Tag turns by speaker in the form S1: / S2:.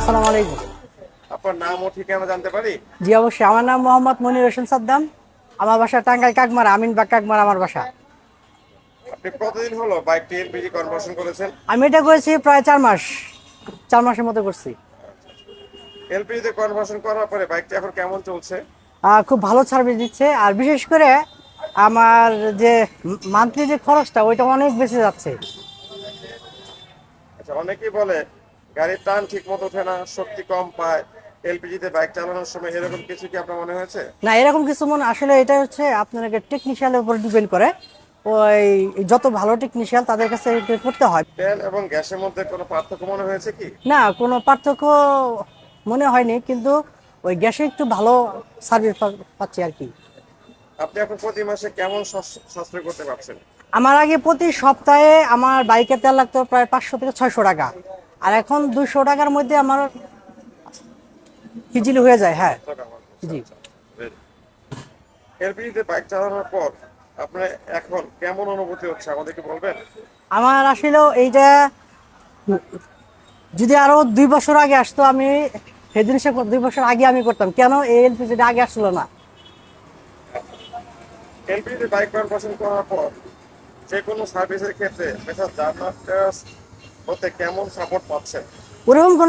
S1: আসসালামু আলাইকুম।
S2: আপনার নাম ও ঠিকানা জানতে পারি?
S1: জি অবশ্যই, আমার নাম মোহাম্মদ মনির হোসেন সাদ্দাম। আমার বাসা টাঙ্গাইল কাকমারা, আমিনবাগ কাকমারা আমার বাসা।
S2: আপনি কতদিন হলো বাইকটি এলপিজি কনভার্সন করেছেন?
S1: আমি এটা করেছি প্রায় 4 মাস, 4 মাসের মতো করছি।
S2: এলপিজিতে কনভার্সন করার পরে বাইকটি এখন কেমন চলছে?
S1: খুব ভালো সার্ভিস দিচ্ছে, আর বিশেষ করে আমার যে মান্থলি যে খরচটা ওইটা অনেক বেঁচে যাচ্ছে।
S2: আচ্ছা, অনেকেই বলে গাড়ির টান ঠিক মতো ওঠে না, শক্তি কম পায় এলপিজিতে বাইক চালানোর সময়, এরকম কিছু কি আপনার মনে হয়েছে?
S1: না, এরকম কিছু মনে, আসলে এটা হচ্ছে আপনাকে টেকনিশিয়ানের উপর ডিপেন্ড করে। ওই যত ভালো টেকনিশিয়াল তাদের কাছে এটা করতে হয়।
S2: তেল এবং গ্যাসের মধ্যে কোনো পার্থক্য মনে হয়েছে কি?
S1: না, কোনো পার্থক্য মনে হয়নি, কিন্তু ওই গ্যাসে একটু ভালো সার্ভিস পাচ্ছি আর কি।
S2: আপনি এখন প্রতি মাসে কেমন সাশ্রয় করতে পারছেন?
S1: আমার আগে প্রতি সপ্তাহে আমার বাইকে তেল লাগতো প্রায় 500 থেকে 600 টাকা, আর এখন 200 টাকার মধ্যে আমার ইজিলি হয়ে যায়। হ্যাঁ, জি।
S2: এলপিজিতে বাইক চালানোর পর আপনার এখন কেমন অনুভূতি হচ্ছে আমাদেরকে বলবেন?
S1: আমার আসলে এইটা যদি আরো 2 বছর আগে আসতো, আমি সেই জিনিসটা 2 বছর আগে আমি করতাম, কেন এই এলপিজিটা আগে আসলো না।
S2: এলপিজিতে বাইক কনভার্সন করার পর যে কোনো সার্ভিসের ক্ষেত্রে মেসার জার্নাল হতে কেমন সাপোর্ট পাচ্ছেন?
S1: ওরকম কোনো